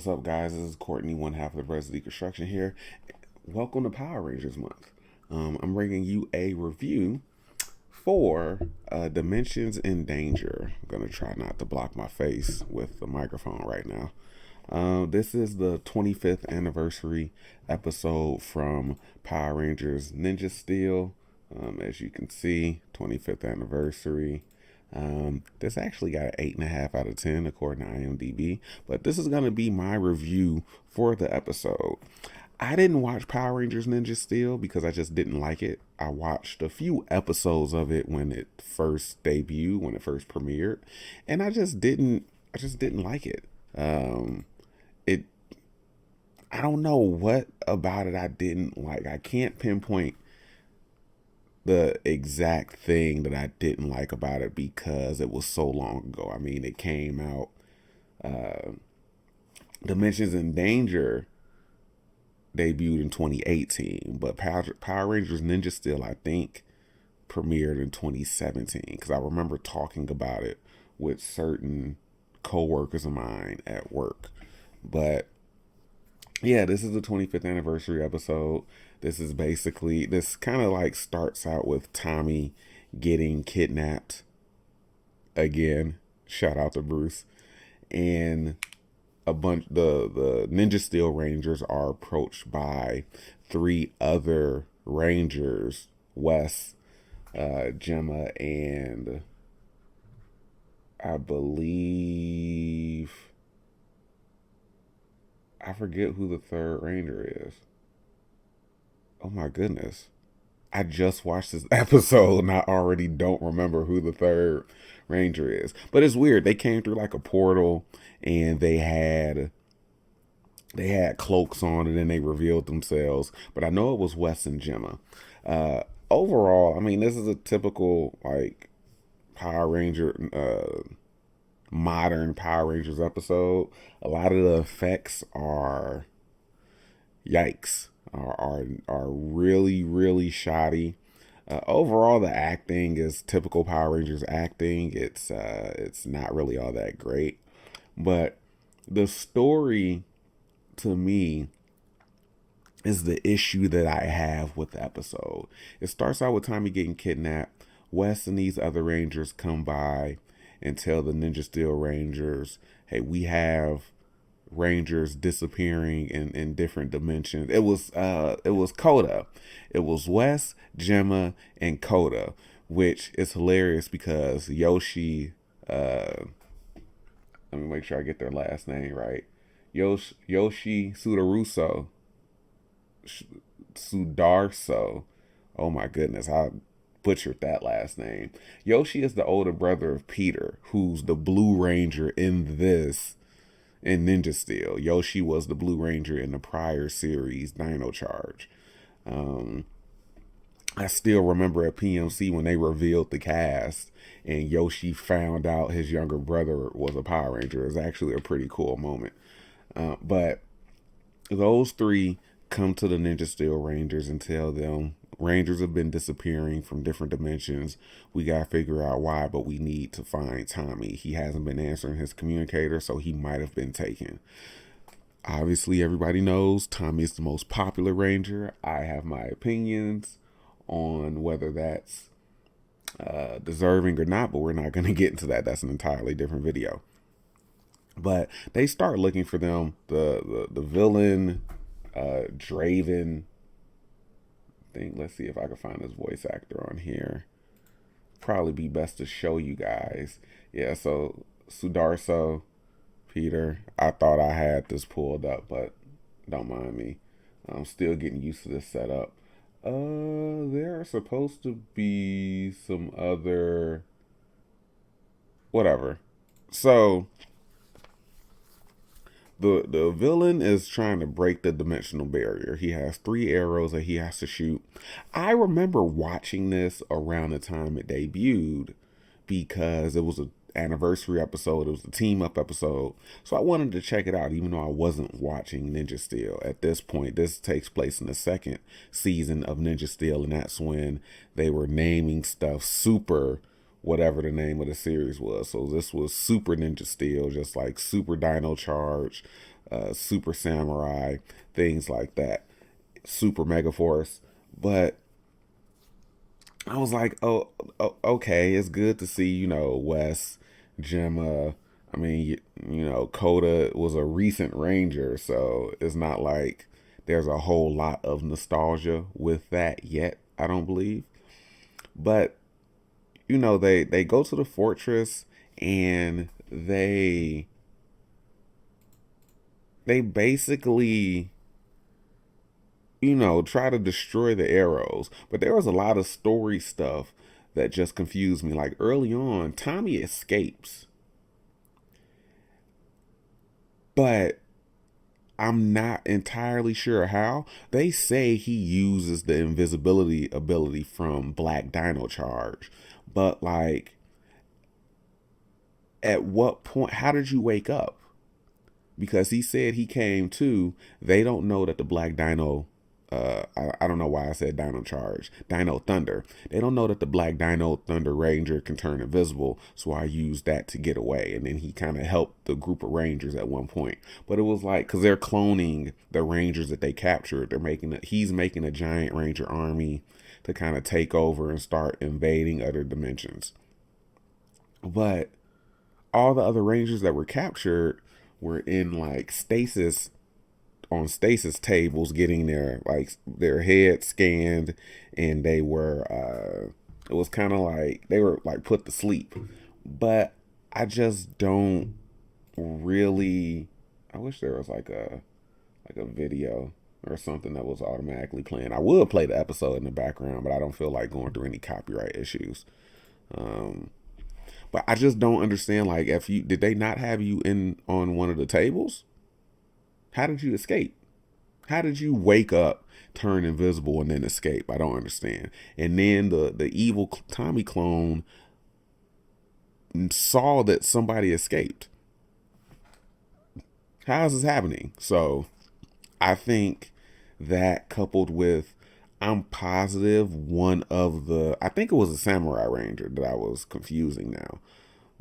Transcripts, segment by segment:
What's up, guys? This is Courtney, one half of the Brothers Deconstruction here. Welcome to Power Rangers Month. I'm bringing you a review for Dimensions in Danger. I'm going to try not to block my face with the microphone right now. This is the 25th anniversary episode from Power Rangers Ninja Steel. As you can see, 25th anniversary. This actually got an 8.5 out of 10 according to IMDb, but this is going to be my review for the episode. I didn't watch Power Rangers Ninja Steel because I just didn't like it. I watched a few episodes of it when it first debuted, when it first premiered, and I just didn't like it. It I don't know what about it I didn't like. I can't pinpoint the exact thing that I didn't like about it because it was so long ago. I mean, it came out, Dimensions in Danger debuted in 2018, but Power Rangers Ninja Steel, I think, premiered in 2017 because I remember talking about it with certain co-workers of mine at work. But yeah, this is the 25th anniversary episode. This kind of like starts out with Tommy getting kidnapped again. Shout out to Bruce. And the Ninja Steel Rangers are approached by three other Rangers, Wes, Gemma, and I believe I forget who the third Ranger is. Oh my goodness. I just watched this episode and I already don't remember who the third Ranger is. But it's weird. They came through like a portal and they had cloaks on and then they revealed themselves. But I know it was Wes and Gemma. Overall, I mean, this is a typical like Power Ranger modern Power Rangers episode. A lot of the effects are yikes, are really really shoddy. Overall, the acting is typical Power Rangers acting. It's not really all that great, but the story to me is the issue that I have with the episode. It starts out with Tommy getting kidnapped. Wes and these other Rangers come by and tell the Ninja Steel Rangers, hey, we have Rangers disappearing in different dimensions. It was Coda. It was Wes, Gemma, and Coda, which is hilarious because Yoshi, let me make sure I get their last name right. Yoshi Sudarso. Oh my goodness, I butchered that last name. Yoshi is the older brother of Peter, who's the Blue Ranger in Ninja Steel. Yoshi was the Blue Ranger in the prior series, Dino Charge. I still remember at PMC when they revealed the cast and Yoshi found out his younger brother was a Power Ranger. It was actually a pretty cool moment. But those three come to the Ninja Steel Rangers and tell them Rangers have been disappearing from different dimensions. We got to figure out why, but we need to find Tommy. He hasn't been answering his communicator, so he might have been taken. Obviously, everybody knows Tommy is the most popular Ranger. I have my opinions on whether that's deserving or not, but we're not going to get into that. That's an entirely different video. But they start looking for them. The villain, Draven. Let's see if I can find this voice actor on here. Probably be best to show you guys. Yeah, so Sudarso, Peter. I thought I had this pulled up, but don't mind me. I'm still getting used to this setup. There are supposed to be some other whatever. So the villain is trying to break the dimensional barrier. He has three arrows that he has to shoot. I remember watching this around the time it debuted because it was an anniversary episode. It was a team up episode. So I wanted to check it out even though I wasn't watching Ninja Steel. At this point, this takes place in the second season of Ninja Steel, and that's when they were naming stuff Super whatever the name of the series was. So this was Super Ninja Steel, just like Super Dino Charge, Super Samurai, things like that, Super Mega Force. But I was like, oh, okay, it's good to see, Wes, Gemma. I mean, Coda was a recent Ranger, so it's not like there's a whole lot of nostalgia with that yet, I don't believe. But, they go to the fortress and they basically try to destroy the arrows. But there was a lot of story stuff that just confused me. Like early on, Tommy escapes, but I'm not entirely sure how. They say he uses the invisibility ability from Black Dino Charge, but like, at what point, how did you wake up? Because he said he came to. They don't know that the Black Dino. I don't know why I said Dino Charge. Dino Thunder. They don't know that the Black Dino Thunder Ranger can turn invisible, so I used that to get away. And then he kind of helped the group of Rangers at one point. But it was like, because they're cloning the Rangers that they captured. He's making a giant Ranger army to kind of take over and start invading other dimensions. But all the other Rangers that were captured were in like stasis tables, getting their heads scanned, and they were it was kind of like they were like put to sleep. But I just don't really. I wish there was like a video or something that was automatically playing. I would play the episode in the background, but I don't feel like going through any copyright issues. um but I just don't understand, like, if you did they not have you in on one of the tables? How did you escape? How did you wake up, turn invisible, and then escape? I don't understand. And then the evil Tommy clone saw that somebody escaped. How is this happening? So I think that, coupled with, I'm positive I think it was a Samurai Ranger that I was confusing now,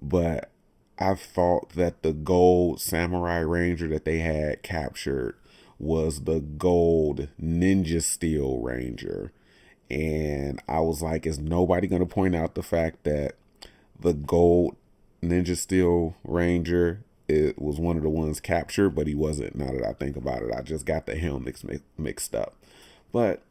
but I thought that the gold Samurai Ranger that they had captured was the gold Ninja Steel Ranger. And I was like, is nobody going to point out the fact that the gold Ninja Steel Ranger, it was one of the ones captured, but he wasn't. Now that I think about it, I just got the helmets mixed up. But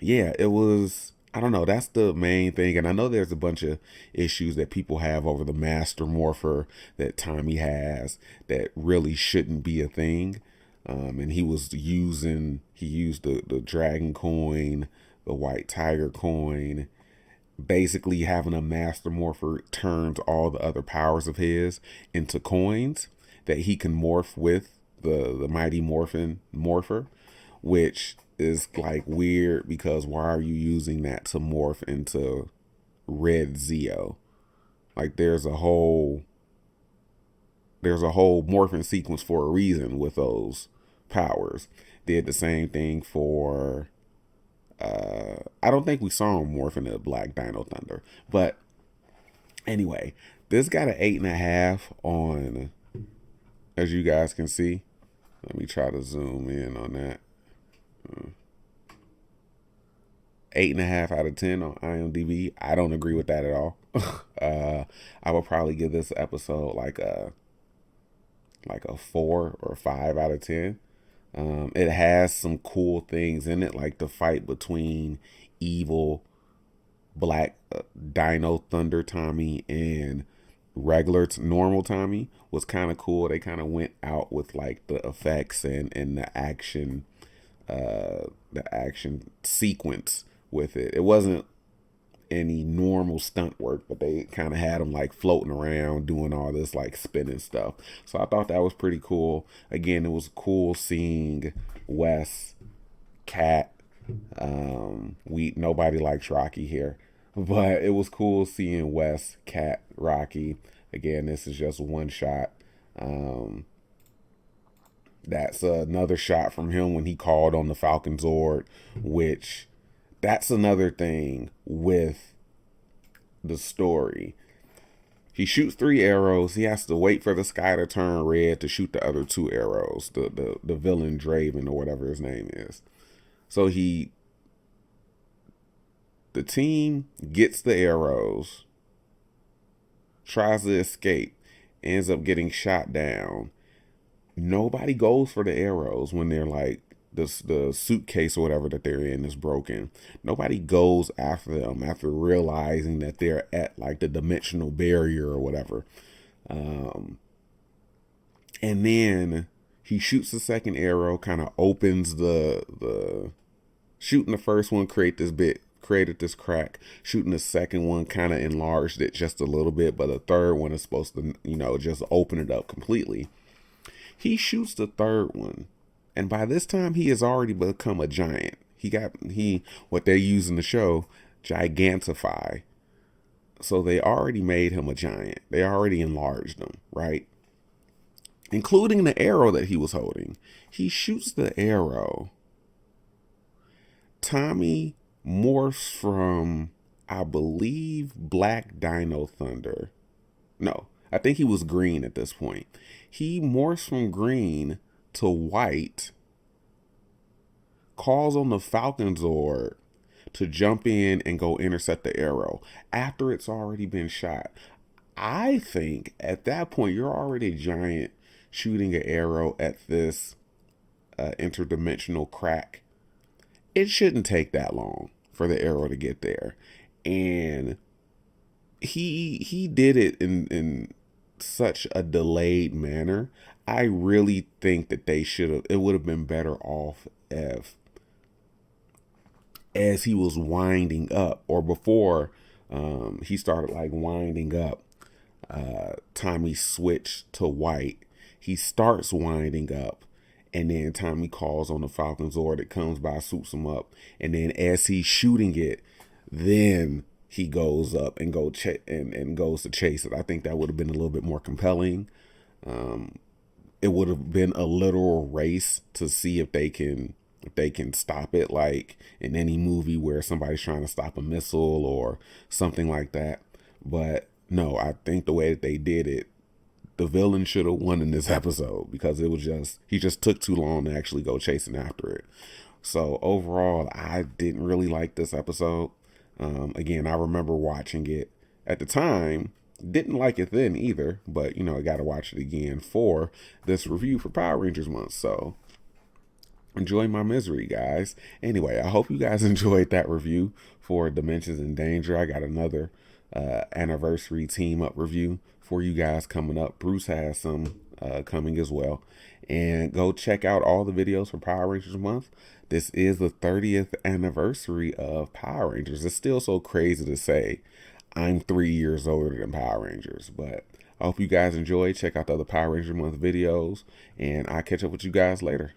yeah, it was. I don't know. That's the main thing, and I know there's a bunch of issues that people have over the Master Morpher that Tommy has that really shouldn't be a thing. And he used the Dragon coin, the White Tiger coin. Basically, having a Master Morpher turns all the other powers of his into coins that he can morph with the Mighty Morpher, which is like weird, because why are you using that to morph into Red Zeo? Like, there's a whole morphing sequence for a reason with those powers. Did the same thing for I don't think we saw him morph into Black Dino Thunder. But anyway, this got an 8.5 on, as you guys can see. Let me try to zoom in on that. 8.5 out of 10 on IMDb. I don't agree with that at all. I would probably give this episode like a 4 or 5 out of 10. It has some cool things in it, like the fight between evil Black Dino Thunder Tommy and normal Tommy was kind of cool. They kind of went out with like the effects and the action sequence with it. It wasn't any normal stunt work, but they kind of had him like floating around doing all this like spinning stuff. So I thought that was pretty cool. Again, it was cool seeing Wes, Cat. Nobody likes Rocky here, but it was cool seeing Wes, Cat, Rocky. Again, this is just one shot. That's another shot from him when he called on the Falcon Zord, which, that's another thing with the story. He shoots 3 arrows. He has to wait for the sky to turn red to shoot the other 2 arrows. The villain Draven or whatever his name is. So the team gets the arrows, tries to escape, ends up getting shot down. Nobody goes for the arrows when they're like the suitcase or whatever that they're in is broken. Nobody goes after them after realizing that they're at like the dimensional barrier or whatever. Um, and then he shoots the second arrow, kind of opens the shooting the first one created this crack. Shooting the second one kind of enlarged it just a little bit, but the third one is supposed to, just open it up completely. He shoots the third one, and by this time he has already become a giant. He what they use in the show, gigantify. So they already made him a giant. They already enlarged him, right? Including the arrow that he was holding. He shoots the arrow. Tommy morphs from, I believe, Black Dino Thunder. No, I think he was green at this point. He morphs from green to white, calls on the Falcon Zord to jump in and go intercept the arrow after it's already been shot. I think at that point you're already a giant shooting an arrow at this interdimensional crack. It shouldn't take that long for the arrow to get there. And he did it in such a delayed manner. I really think that it would have been better off if, as he was winding up, or before he started like winding up, Tommy switched to white. He starts winding up, and then Tommy calls on the Falcon Zord. It comes by, swoops him up, and then as he's shooting it, then he goes up and goes to chase it. I think that would have been a little bit more compelling. It would have been a literal race to see if they can stop it, like in any movie where somebody's trying to stop a missile or something like that. But no, I think the way that they did it, the villain should have won in this episode, because he just took too long to actually go chasing after it. So overall, I didn't really like this episode. Again, I remember watching it at the time. Didn't like it then either, but I got to watch it again for this review for Power Rangers month. So enjoy my misery, guys. Anyway, I hope you guys enjoyed that review for Dimensions in Danger. I got another anniversary team up review for you guys coming up. Bruce has some coming as well. And go check out all the videos for Power Rangers month. This is the 30th anniversary of Power Rangers. It's still so crazy to say I'm 3 years older than Power Rangers, but I hope you guys enjoy. Check out the other Power Rangers month videos, and I'll catch up with you guys later.